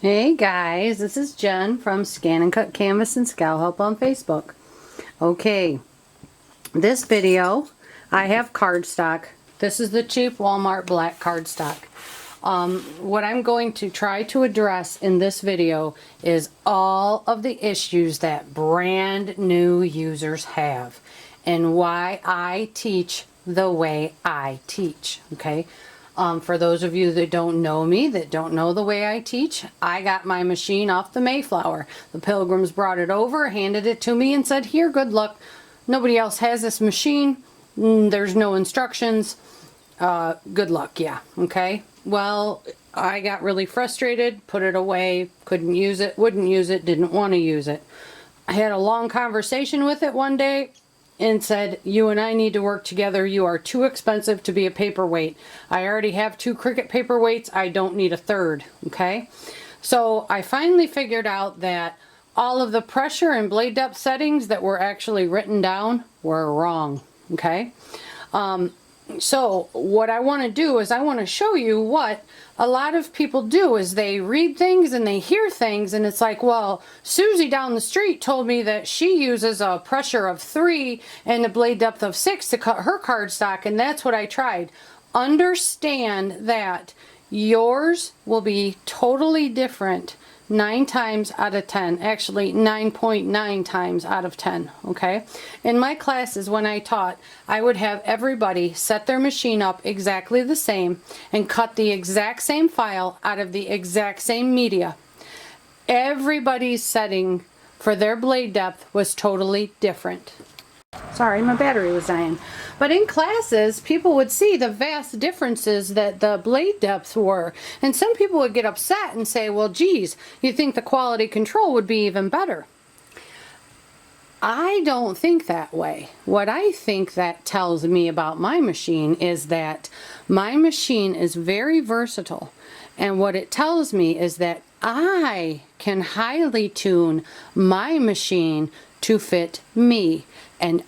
Hey guys, this is Jen from Scan and Cut Canvas and Scout Help on Facebook. Okay, this video, I have cardstock. This is the cheap Walmart black cardstock. What I'm going to try to address in this video is all of the issues that brand new users have and why I teach the way I teach, okay? For those of you that don't know me, that don't know the way I teach, I got my machine off the Mayflower. The Pilgrims brought it over, handed it to me and said, here, good luck. Nobody else has this machine. There's no instructions. Good luck, yeah, okay? Well, I got really frustrated, put it away, couldn't use it, wouldn't use it, didn't want to use it. I had a long conversation with it one day and said, you and I need to work together. You are too expensive to be a paperweight. I already have 2 Cricut paperweights. I don't need a third, okay? So I finally figured out that all of the pressure and blade depth settings that were actually written down were wrong, okay? So what I want to do is I want to show you what a lot of people do is they read things and they hear things and it's like, well, Susie down the street told me that she uses a pressure of 3 and a blade depth of 6 to cut her cardstock, and that's what I tried. Understand that yours will be totally different 9 times out of 10, actually 9.9 times out of 10, okay? In my classes when I taught, I would have everybody set their machine up exactly the same and cut the exact same file out of the exact same media. Everybody's setting for their blade depth was totally different. Sorry, my battery was dying. But in classes, people would see the vast differences that the blade depths were. And some people would get upset and say, well, geez, you think the quality control would be even better. I don't think that way. What I think that tells me about my machine is that my machine is very versatile. And what it tells me is that I can highly tune my machine to fit me. And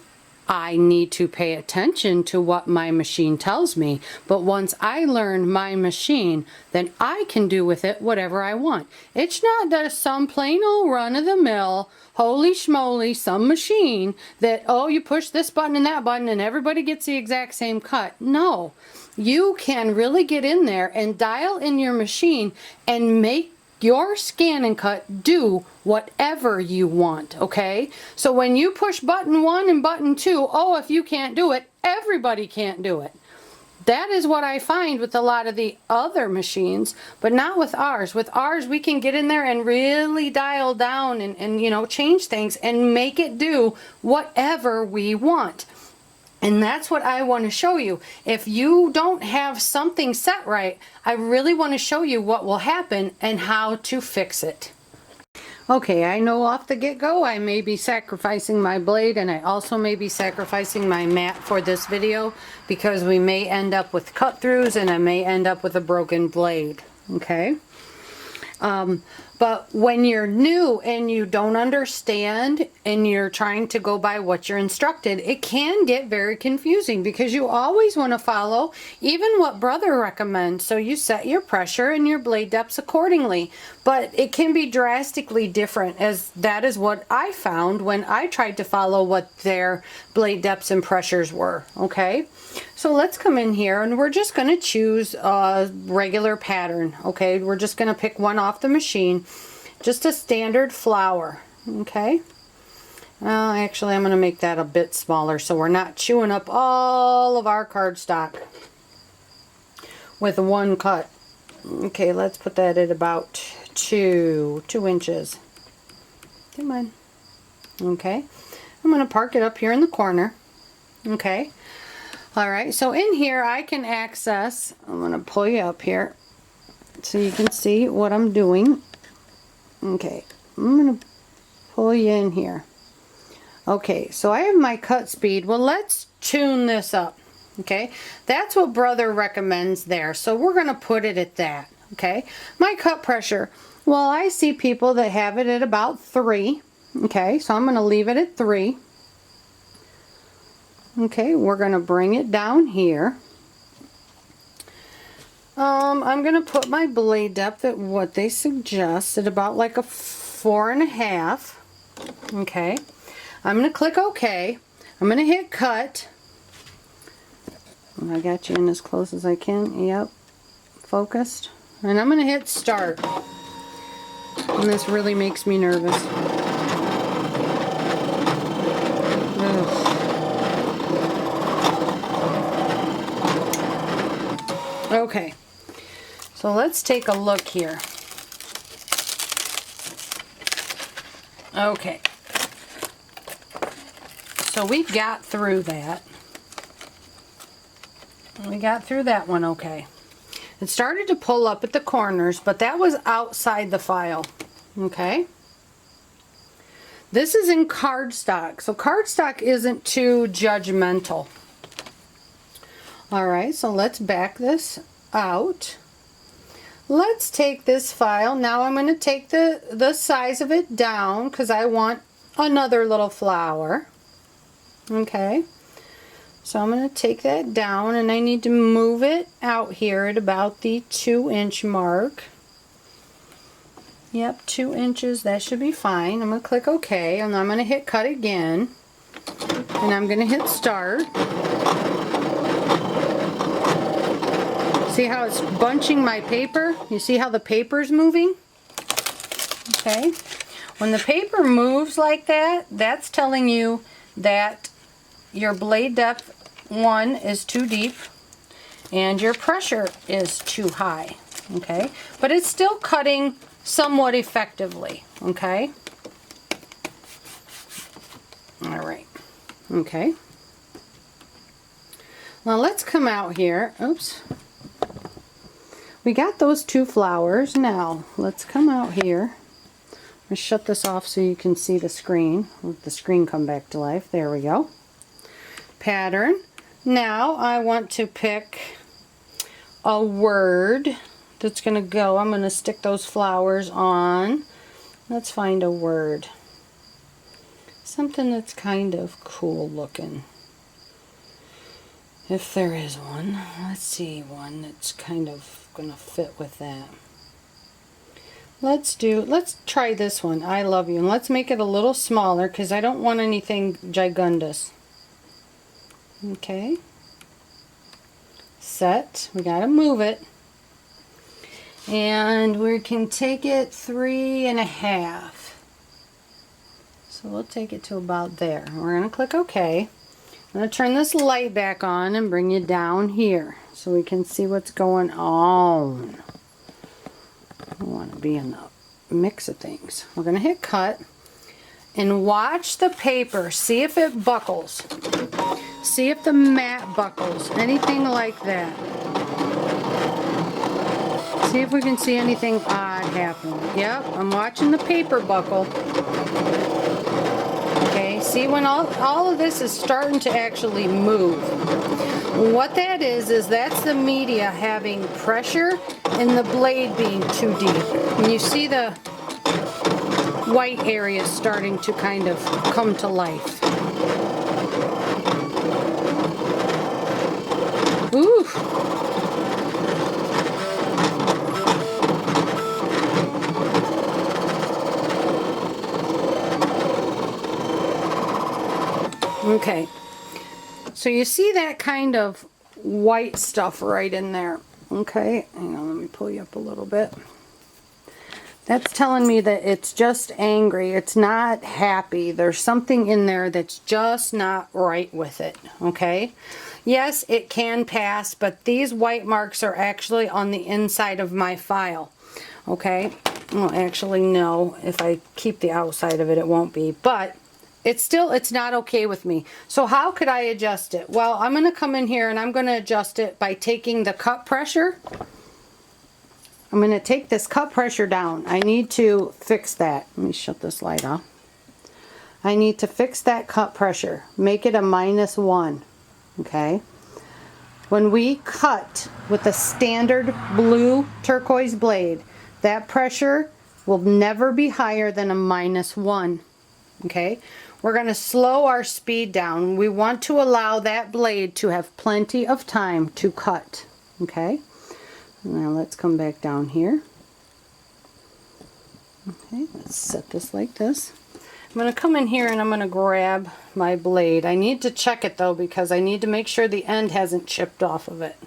I need to pay attention to what my machine tells me. But once I learn my machine, then I can do with it whatever I want. It's not just some plain old run-of-the-mill, holy schmoly, some machine that, oh, you push this button and that button and everybody gets the exact same cut. No, you can really get in there and dial in your machine and make your scan and cut do whatever you want, okay? So when you push button 1 and button 2, oh, if you can't do it, everybody can't do it. That is what I find with a lot of the other machines, but not with ours. With ours, we can get in there and really dial down and you know, change things and make it do whatever we want. And that's what I want to show you. If you don't have something set right, I really want to show you what will happen and how to fix it. Okay, I know off the get-go I may be sacrificing my blade, and I also may be sacrificing my mat for this video because we may end up with cut-throughs and I may end up with a broken blade, okay? But when you're new and you don't understand and you're trying to go by what you're instructed, it can get very confusing because you always want to follow even what Brother recommends. So you set your pressure and your blade depths accordingly. But it can be drastically different, as that is what I found when I tried to follow what their blade depths and pressures were, okay? So let's come in here and we're just going to choose a regular pattern, okay? We're just going to pick one off the machine, just a standard flower, okay? Actually, I'm going to make that a bit smaller so we're not chewing up all of our cardstock with one cut. Okay, let's put that at about 2 inches. Come on. Okay, I'm going to park it up here in the corner, okay? Alright, so in here I can access, I'm going to pull you up here so you can see what I'm doing. Okay, I'm going to pull you in here. Okay, so I have my cut speed. Well, let's tune this up. Okay, that's what Brother recommends there. So we're going to put it at that. Okay, my cut pressure. Well, I see people that have it at about 3. Okay, so I'm going to leave it at 3. Okay, we're going to bring it down here. I'm going to put my blade depth at what they suggest, at about like a 4.5. Okay. I'm going to click OK. I'm going to hit cut. I got you in as close as I can. Yep. Focused. And I'm going to hit start. And this really makes me nervous. Ugh. Okay. So let's take a look here. Okay. So we got through that. We got through that one okay. It started to pull up at the corners, but that was outside the file. Okay. This is in cardstock. So cardstock isn't too judgmental. Alright, so let's back this out. Let's take this file. Now I'm going to take the size of it down because I want another little flower. Okay. So I'm going to take that down and I need to move it out here at about the 2-inch mark. Yep, 2 inches, that should be fine. I'm going to click OK and I'm going to hit cut again. And I'm going to hit start. See how it's bunching my paper? You see how the paper's moving? Okay. When the paper moves like that, that's telling you that your blade depth 1 is too deep and your pressure is too high. Okay. But it's still cutting somewhat effectively. Okay. Alright. Okay. Now let's come out here. Oops. We got those 2 flowers. Now let's come out here. I'm going to shut this off so you can see the screen. Let the screen come back to life. There we go. Pattern. Now I want to pick a word that's going to go. I'm going to stick those flowers on. Let's find a word. Something that's kind of cool looking. If there is one. Let's see one that's kind of going to fit with that. Let's try this one. I love you. And let's make it a little smaller because I don't want anything gigundous. Okay. Set. We got to move it. And we can take it 3.5. So we'll take it to about there. We're going to click OK. I'm going to turn this light back on and bring you down here so we can see what's going on. I want to be in the mix of things. We're going to hit cut and watch the paper. See if it buckles. See if the mat buckles. Anything like that. See if we can see anything odd happen. Yep, I'm watching the paper buckle. Okay, see when all of this is starting to actually move. What that is that's the media having pressure and the blade being too deep. And you see the white area starting to kind of come to life. Ooh. Okay, so you see that kind of white stuff right in there. Okay, hang on, let me pull you up a little bit. That's telling me that it's just angry. It's not happy. There's something in there that's just not right with it. Okay, yes, it can pass, but these white marks are actually on the inside of my file. Okay, well, actually, no. If I keep the outside of it, it won't be, but it's not okay with me. So how could I adjust it? Well, I'm going to come in here and I'm going to adjust it by taking the cut pressure. I'm going to take this cut pressure down. I need to fix that. Let me shut this light off. I need to fix that cut pressure. Make it a -1. Okay. When we cut with a standard blue turquoise blade, that pressure will never be higher than a -1. Okay. We're going to slow our speed down. We want to allow that blade to have plenty of time to cut. Okay. Now let's come back down here. Okay, let's set this like this. I'm going to come in here and I'm going to grab my blade. I need to check it though because I need to make sure the end hasn't chipped off of it.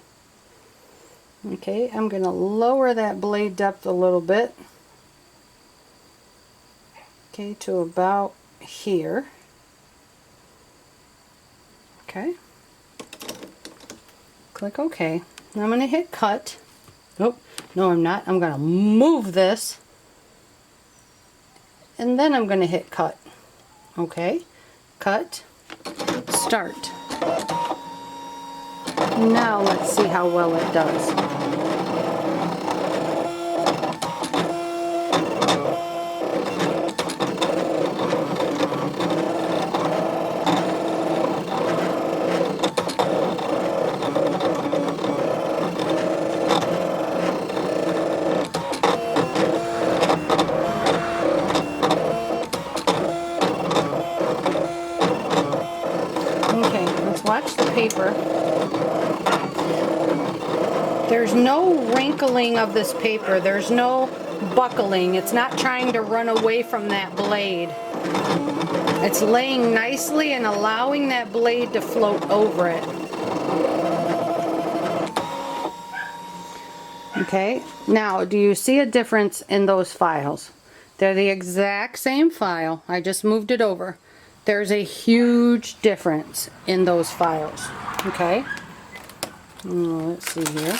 Okay, I'm going to lower that blade depth a little bit. Okay, to about here. Okay. Click OK. Now I'm going to hit cut. Oh, no I'm not. I'm going to move this. And then I'm going to hit cut. Okay. Cut. Start. Now let's see how well it does. Watch the paper. There's no wrinkling of this paper. There's no buckling. It's not trying to run away from that blade. It's laying nicely and allowing that blade to float over it. Okay, now do you see a difference in those files? They're the exact same file. I just moved it over. There's a huge difference in those files. Okay, let's see here.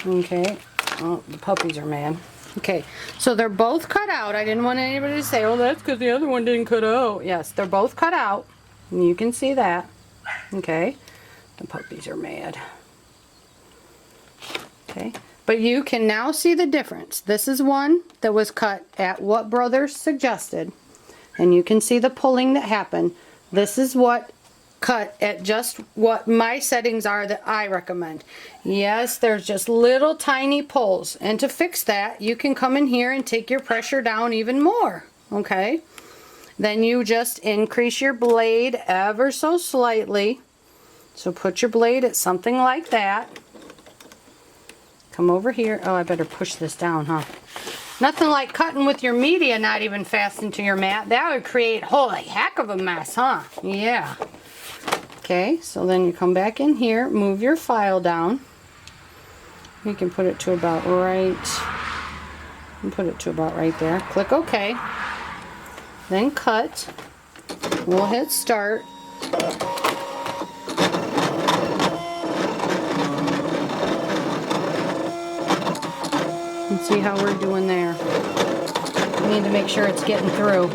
Okay, oh, the puppies are mad. Okay, so they're both cut out. I didn't want anybody to say, oh, that's because the other one didn't cut out. Yes, they're both cut out. And you can see that. Okay, the puppies are mad. Okay. But you can now see the difference. This is one that was cut at what Brother suggested. And you can see the pulling that happened. This is what cut at just what my settings are that I recommend. Yes, there's just little tiny pulls. And to fix that, you can come in here and take your pressure down even more. Okay? Then you just increase your blade ever so slightly. So put your blade at something like that. Come over here. Oh, I better push this down, huh? Nothing like cutting with your media not even fastened to your mat. That would create holy heck of a mess, huh? Yeah. Okay, so then you come back in here, move your file down. You can put it to about right. And put it to about right there. Click OK. Then cut. We'll hit start. And see how we're doing there. We need to make sure it's getting through.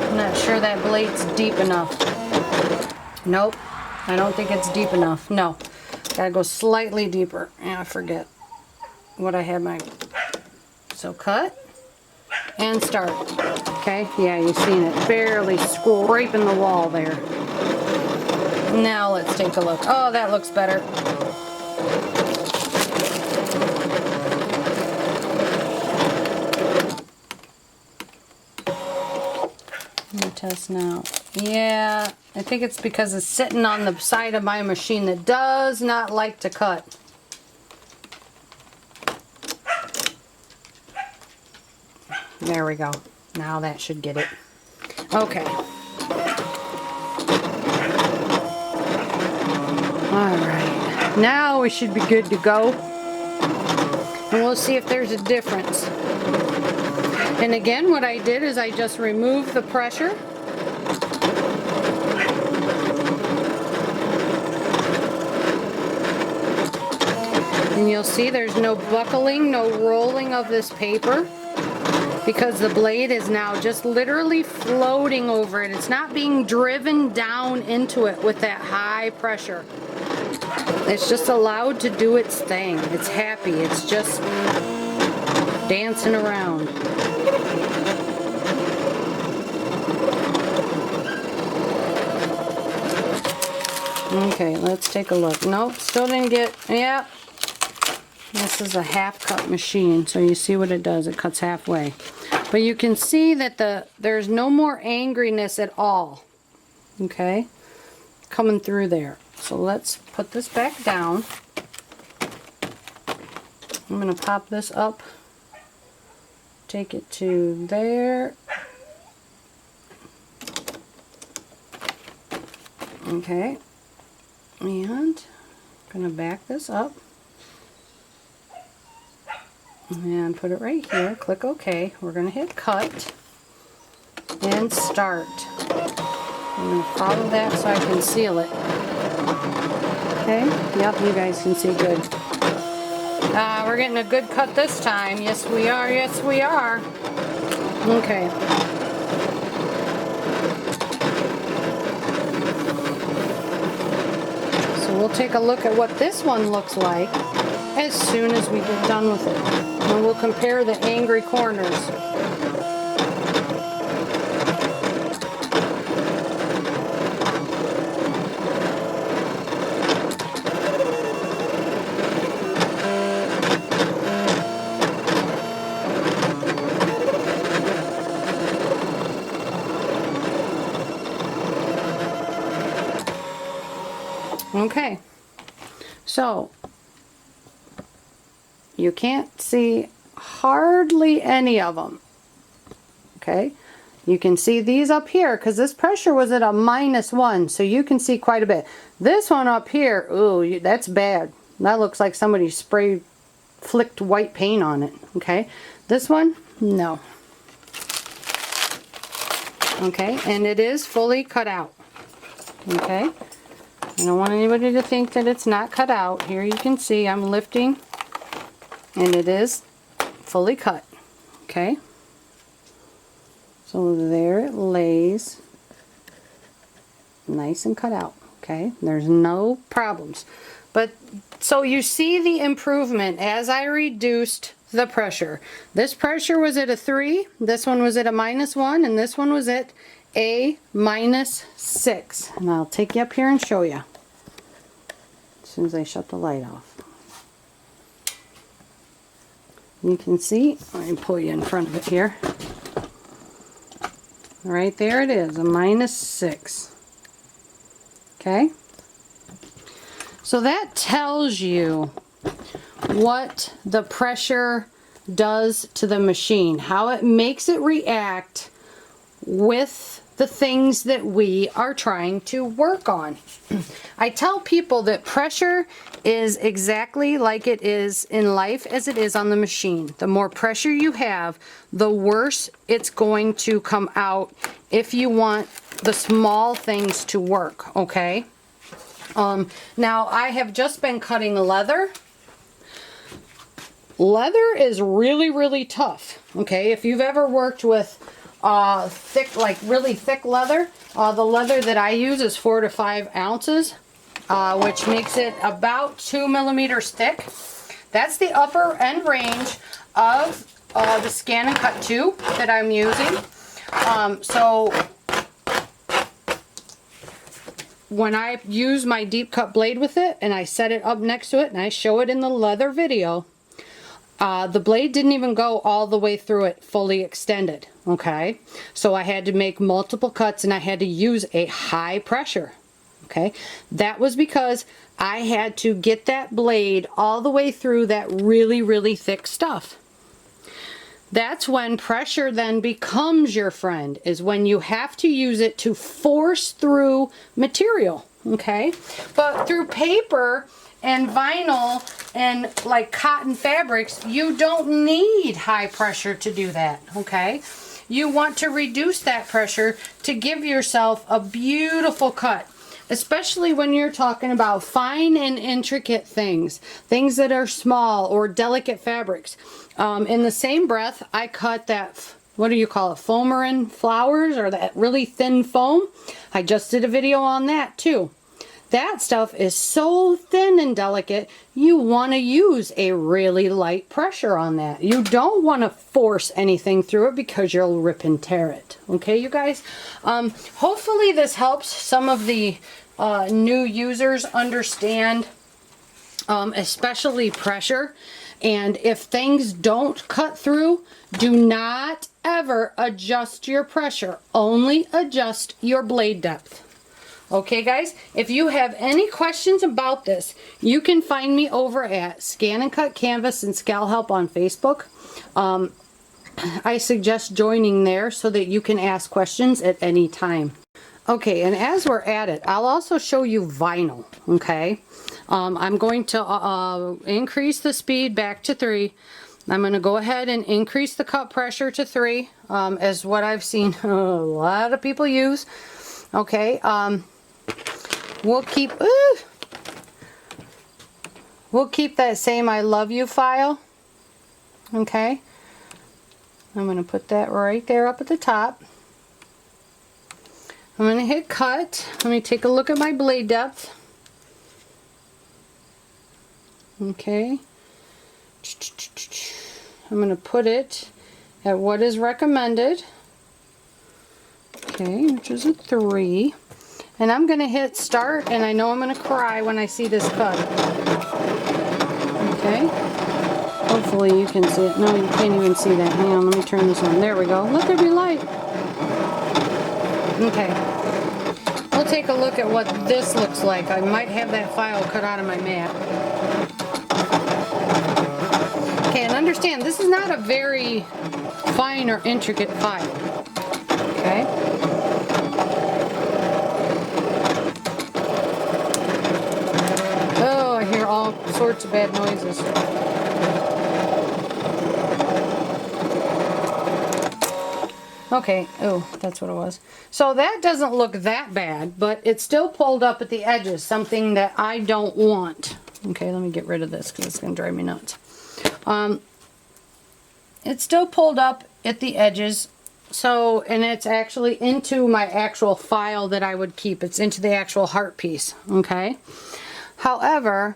I'm not sure that blade's deep enough. Nope, I don't think it's deep enough. No, gotta go slightly deeper. And I forget what I had my... So cut and start. Okay, yeah, you've seen it. Barely scraping the wall there. Now let's take a look. Oh, that looks better. Let me test now. Yeah, I think it's because it's sitting on the side of my machine that does not like to cut. There we go. Now that should get it. Okay. Alright, now we should be good to go. And we'll see if there's a difference. And again, what I did is I just removed the pressure. And you'll see there's no buckling, no rolling of this paper. Because the blade is now just literally floating over it. It's not being driven down into it with that high pressure. It's just allowed to do its thing. It's happy. It's just dancing around. Okay, let's take a look. Nope, still didn't get, yeah. This is a half cut machine, so you see what it does. It cuts halfway. But you can see that there's no more angriness at all. Okay? Coming through there. So let's put this back down. I'm going to pop this up. Take it to there. Okay. And I'm going to back this up. And put it right here. Click OK. We're going to hit cut. And start. I'm going to follow that so I can seal it. Okay? Yep, you guys can see good. We're getting a good cut this time. Yes, we are. Yes, we are. Okay. So we'll take a look at what this one looks like as soon as we get done with it. And we'll compare the angry corners. Okay, so you can't see hardly any of them. Okay, you can see these up here because this pressure was at a -1, so you can see quite a bit. This one up here, ooh, that's bad. That looks like somebody flicked white paint on it. Okay, this one, no. Okay, and it is fully cut out. Okay. I don't want anybody to think that it's not cut out. Here you can see I'm lifting and it is fully cut. Okay. So there it lays nice and cut out. Okay. There's no problems. But so you see the improvement as I reduced the pressure. This pressure was at a 3, this one was at a -1, and this one was at a -6. And I'll take you up here and show you as soon as I shut the light off. You can see, let me pull you in front of it here. Right there it is, a -6. Okay? So that tells you what the pressure does to the machine, how it makes it react with the things that we are trying to work on. I tell people that pressure is exactly like it is in life as it is on the machine. The more pressure you have, the worse it's going to come out if you want the small things to work, okay? Now I have just been cutting leather. Leather is really, really tough, okay? If you've ever worked with thick, like really thick leather. The leather that I use is 4 to 5 ounces, which makes it about 2 millimeters thick. That's the upper end range of the ScanNCut 2 that I'm using. So when I use my deep cut blade with it and I set it up next to it and I show it in the leather video, the blade didn't even go all the way through it fully extended. Okay, so I had to make multiple cuts and I had to use a high pressure. Okay, that was because I had to get that blade all the way through that really, really thick stuff. That's when pressure then becomes your friend, is when you have to use it to force through material. Okay, but through paper and vinyl and like cotton fabrics, you don't need high pressure to do that. Okay, you want to reduce that pressure to give yourself a beautiful cut, especially when you're talking about fine and intricate things that are small or delicate fabrics. In the same breath, I cut that, what do you call it, Foamerin flowers, or that really thin foam. I just did a video on that too. That stuff is so thin and delicate, you want to use a really light pressure on that. You don't want to force anything through it because you'll rip and tear it. Okay, you guys? Hopefully this helps some of the new users understand, especially pressure, And if things don't cut through, do not ever adjust your pressure. Only adjust your blade depth. Okay, guys, if you have any questions about this, you can find me over at ScanNCut Canvas and Scal Help on Facebook. I suggest joining there so that you can ask questions at any time. Okay, and as we're at it, I'll also show you vinyl, okay? I'm going to increase the speed back to 3. I'm going to go ahead and increase the cut pressure to 3, as what I've seen a lot of people use. Okay, we'll keep that same I love you file. Okay, I'm going to put that right there up at the top. I'm going to hit cut. Let me take a look at my blade depth. Okay, I'm going to put it at what is recommended. Okay, which is a 3. And I'm going to hit start, and I know I'm going to cry when I see this cut. Okay, hopefully you can see it. No, you can't even see that. Hang on, let me turn this on. There we go. Let there be light. Okay, we'll take a look at what this looks like. I might have that file cut out of my mat. Okay, and understand, this is not a very fine or intricate file. Okay. Oh, I hear all sorts of bad noises. Okay, oh, that's what it was. So that doesn't look that bad, but it's still pulled up at the edges, something that I don't want. Okay, let me get rid of this because it's going to drive me nuts. It's still pulled up at the edges, so, and it's actually into my actual file that I would keep. It's into the actual heart piece, okay? However,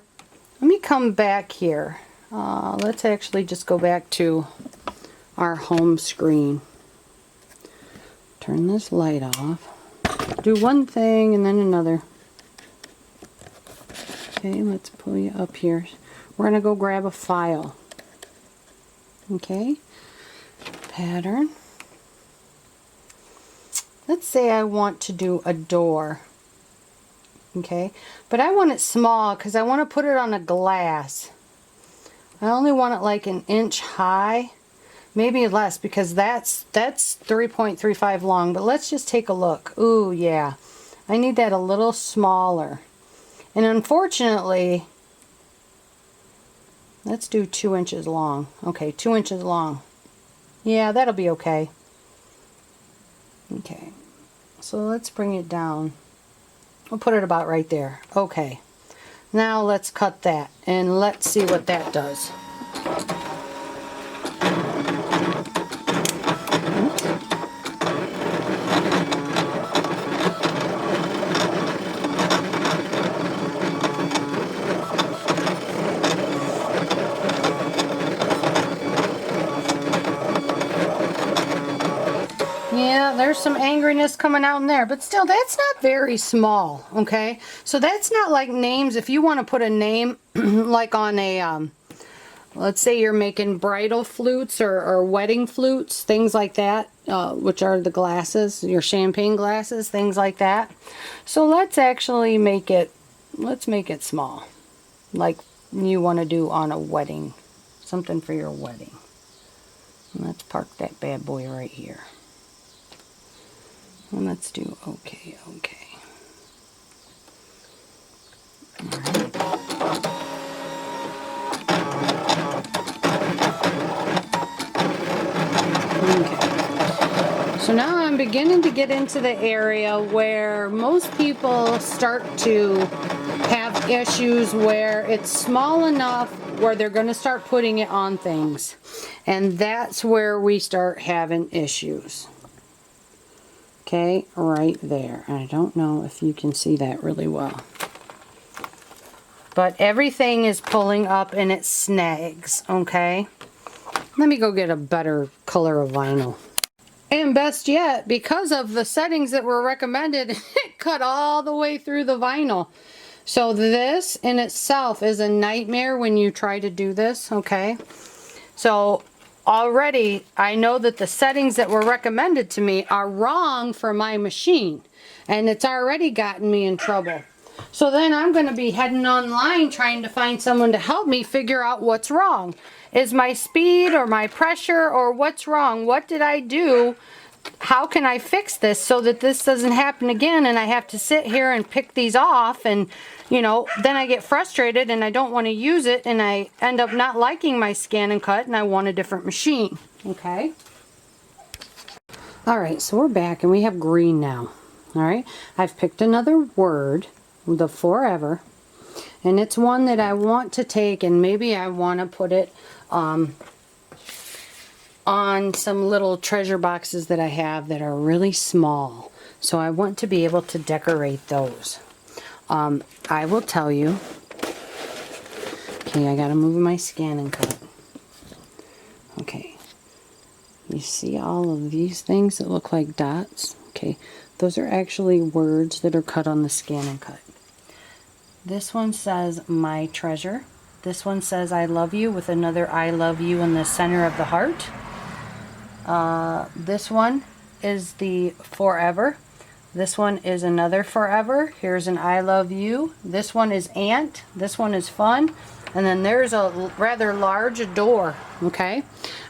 let me come back here. Let's actually just go back to our home screen. Turn this light off. Do one thing and then another. Okay, let's pull you up here. We're going to go grab a file. Okay, pattern. Let's say I want to do a door. Okay, but I want it small because I want to put it on a glass. I only want it like 1 inch high. Maybe less because that's 3.35 long, but let's just take a look. Ooh, yeah. I need that a little smaller. And unfortunately, let's do 2 inches long. Okay, 2 inches long. Yeah, that'll be okay. Okay, so let's bring it down. We'll put it about right there. Okay, now let's cut that and let's see what that does. Yeah, there's some angriness coming out in there, but still, that's not very small, okay? So that's not like names. If you want to put a name like on a, let's say you're making bridal flutes or wedding flutes, things like that, which are the glasses, your champagne glasses, things like that. So let's actually make it, let's make it small, like you want to do on a wedding, something for your wedding. And let's park that bad boy right here. And let's do okay, okay. All right. Okay. So now I'm beginning to get into the area where most people start to have issues where it's small enough where they're going to start putting it on things. And that's where we start having issues. Okay, right there. I don't know if you can see that really well. But everything is pulling up and it snags, okay? Let me go get a better color of vinyl. And best yet, because of the settings that were recommended, it cut all the way through the vinyl. So this in itself is a nightmare when you try to do this, okay? So already I know that the settings that were recommended to me are wrong for my machine, and it's already gotten me in trouble. So then I'm going to be heading online trying to find someone to help me figure out what's wrong. Is my speed or my pressure, or what's wrong? What did I do? How can I fix this so that this doesn't happen again and I have to sit here and pick these off, and you know, then I get frustrated and I don't want to use it and I end up not liking my ScanNCut and I want a different machine. Okay. Alright, so we're back and we have green now. Alright, I've picked another word, the forever, and it's one that I want to take and maybe I want to put it on some little treasure boxes that I have that are really small. So I want to be able to decorate those. I will tell you. Okay, I gotta move my ScanNCut. Okay. You see all of these things that look like dots? Okay, those are actually words that are cut on the ScanNCut. This one says, my treasure. This one says, I love you, with another I love you in the center of the heart. This one is the forever. This one is another forever. Here's an I love you. This one is ant. This one is fun. And then there's a rather large door. Okay.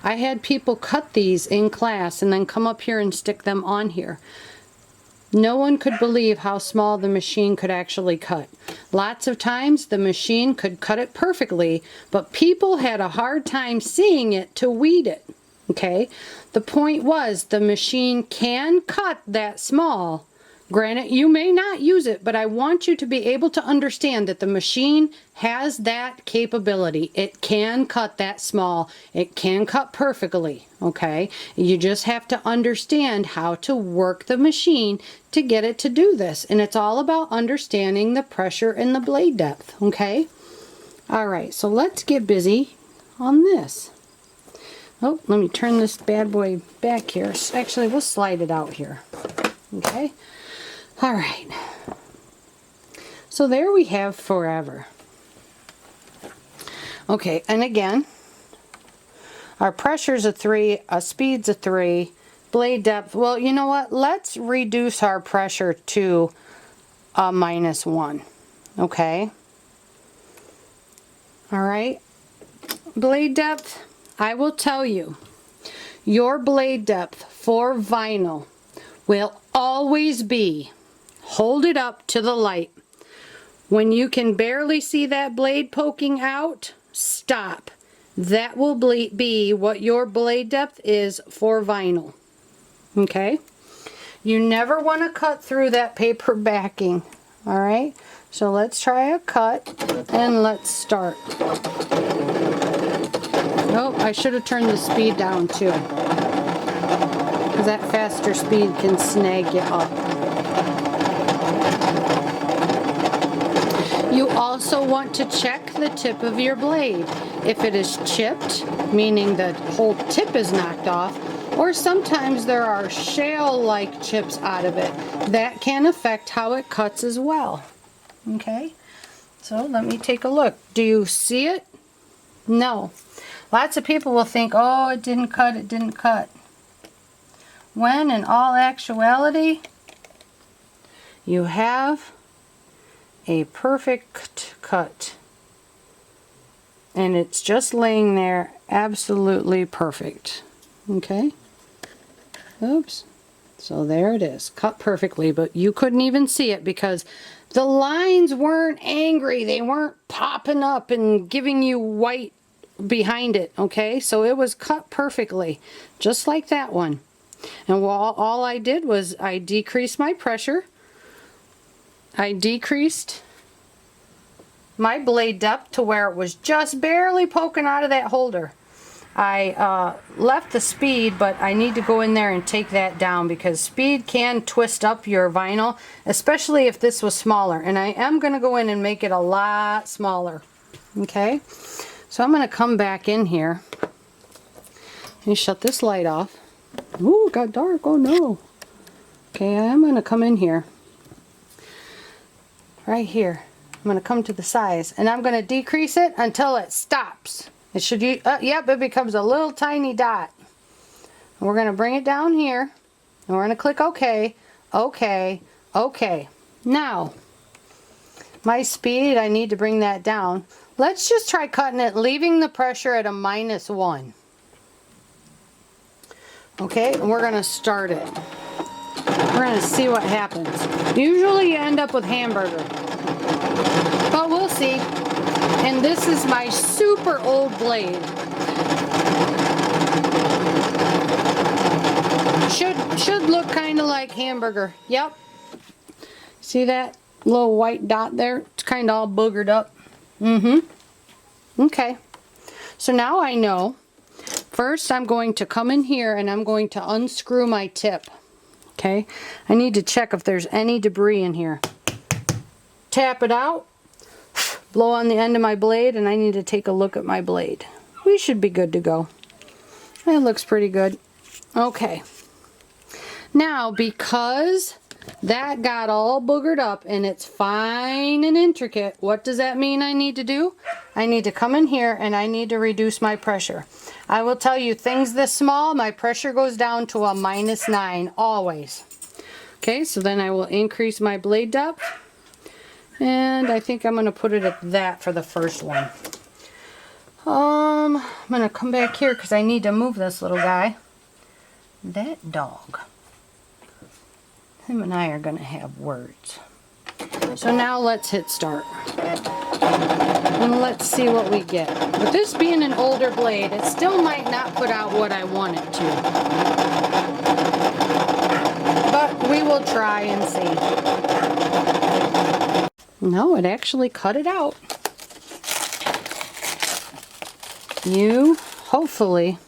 I had people cut these in class and then come up here and stick them on here. No one could believe how small the machine could actually cut. Lots of times the machine could cut it perfectly, but people had a hard time seeing it to weed it. Okay. The point was, the machine can cut that small. Granted, you may not use it, but I want you to be able to understand that the machine has that capability. It can cut that small. It can cut perfectly, okay? You just have to understand how to work the machine to get it to do this. And it's all about understanding the pressure and the blade depth, okay? All right, so let's get busy on this. Oh, let me turn this bad boy back here. Actually, we'll slide it out here, okay? All right, so there we have forever. Okay, and again, our pressure's a 3, our speed's a 3, blade depth, well, you know what? Let's reduce our pressure to a -1, okay? All right, blade depth, I will tell you, your blade depth for vinyl will always be, hold it up to the light. When you can barely see that blade poking out, stop. That will be what your blade depth is for vinyl. Okay? You never want to cut through that paper backing. Alright? So let's try a cut and let's start. Oh, I should have turned the speed down too, because that faster speed can snag you up. You also want to check the tip of your blade. If it is chipped, meaning the whole tip is knocked off, or sometimes there are shale-like chips out of it, that can affect how it cuts as well. Okay, so let me take a look. Do you see it? No. Lots of people will think, oh, it didn't cut, it didn't cut. When in all actuality, you have a perfect cut. And it's just laying there absolutely perfect. Okay? Oops. So there it is, cut perfectly, but you couldn't even see it because the lines weren't angry. They weren't popping up and giving you white behind it, okay? So it was cut perfectly, just like that one. And all I did was I decreased my pressure. I decreased my blade depth to where it was just barely poking out of that holder. I left the speed, but I need to go in there and take that down because speed can twist up your vinyl, especially if this was smaller. And I am going to go in and make it a lot smaller. Okay, so I'm going to come back in here and shut this light off. Ooh, it got dark. Oh no. Okay, I am going to come in here. Right here. I'm going to come to the size and I'm going to decrease it until it stops. It should, yep, it becomes a little tiny dot. And we're going to bring it down here and we're going to click OK, OK, OK. Now, my speed, I need to bring that down. Let's just try cutting it, leaving the pressure at a -1. Okay, and we're going to start it. We're going to see what happens. Usually you end up with hamburger, but we'll see. And this is my super old blade. Should look kind of like hamburger. Yep. See that little white dot there? It's kind of all boogered up. Okay. So now I know. First, I'm going to come in here and I'm going to unscrew my tip. Okay. I need to check if there's any debris in here. Tap it out. Blow on the end of my blade, and I need to take a look at my blade. We should be good to go. It looks pretty good. Okay. Now, because that got all boogered up and it's fine and intricate, what does that mean I need to do? I need to come in here and I need to reduce my pressure. I will tell you, things this small, my pressure goes down to a -9 always. Okay, so then I will increase my blade depth. And I think I'm going to put it at that for the first one. I'm going to come back here because I need to move this little guy. That dog. Him and I are going to have words. So now let's hit start. And let's see what we get. With this being an older blade, it still might not put out what I want it to. But we will try and see. No, it actually cut it out. You, hopefully,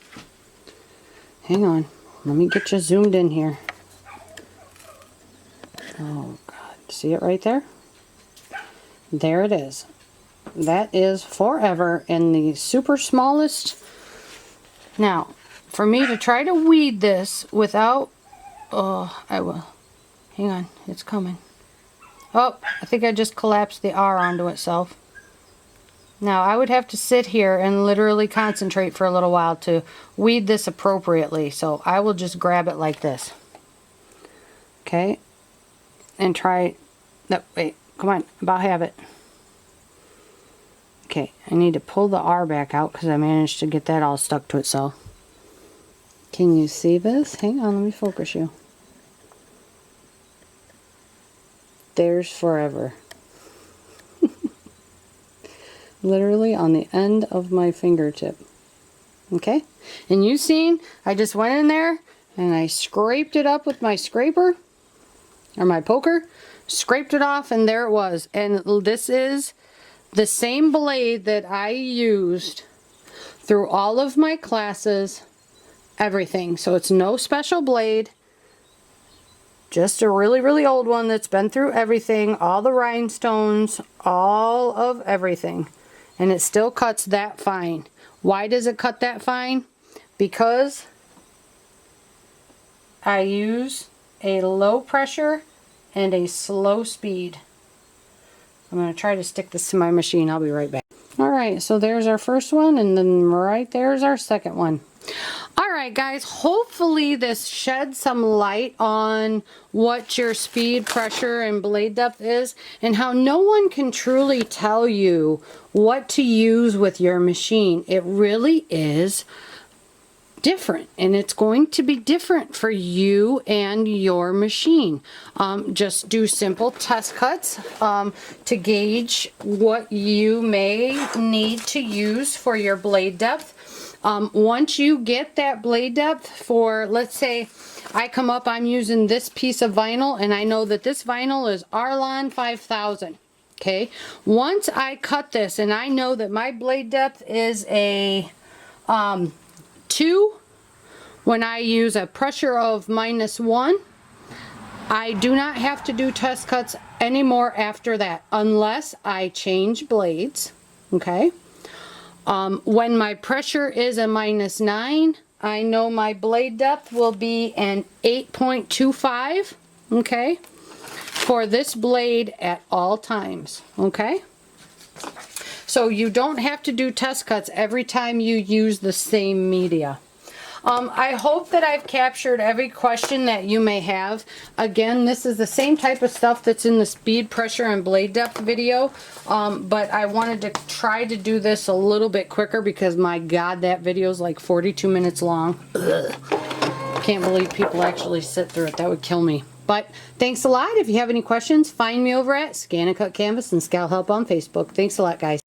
hang on, let me get you zoomed in here. Oh God, see it right there? There it is. That is forever in the super smallest. Now, for me to try to weed this without, I will. Hang on, it's coming. Oh, I think I just collapsed the R onto itself. Now, I would have to sit here and literally concentrate for a little while to weed this appropriately. So I will just grab it like this. Okay. And try, no, wait, come on, about have it. Okay, I need to pull the R back out because I managed to get that all stuck to itself. Can you see this? Hang on, let me focus you. There's forever. Literally on the end of my fingertip. Okay? And you seen, I just went in there and I scraped it up with my scraper, or my poker, scraped it off, and there it was. And this is the same blade that I used through all of my classes, everything. So it's no special blade. Just a really, really old one that's been through everything, all the rhinestones, all of everything. And it still cuts that fine. Why does it cut that fine? Because I use a low pressure and a slow speed. I'm going to try to stick this to my machine. I'll be right back. Alright, so there's our first one, and then right there's our second one. Alright guys, hopefully this sheds some light on what your speed, pressure, and blade depth is, and how no one can truly tell you what to use with your machine. It really is different, and it's going to be different for you and your machine. Just do simple test cuts to gauge what you may need to use for your blade depth. Once you get that blade depth for, let's say I come up, I'm using this piece of vinyl, and I know that this vinyl is Arlon 5000. Okay, once I cut this and I know that my blade depth is a 2, when I use a pressure of -1, I do not have to do test cuts anymore after that, unless I change blades. Okay. When my pressure is a -9, I know my blade depth will be an 8.25. Okay. for this blade at all times, okay? So you don't have to do test cuts every time you use the same media. I hope that I've captured every question that you may have. Again, this is the same type of stuff that's in the speed, pressure, and blade depth video, but I wanted to try to do this a little bit quicker because, my God, that video is like 42 minutes long. Ugh. Can't believe people actually sit through it. That would kill me. But thanks a lot. If you have any questions, find me over at ScanNCut Canvas and Scal Help on Facebook. Thanks a lot, guys.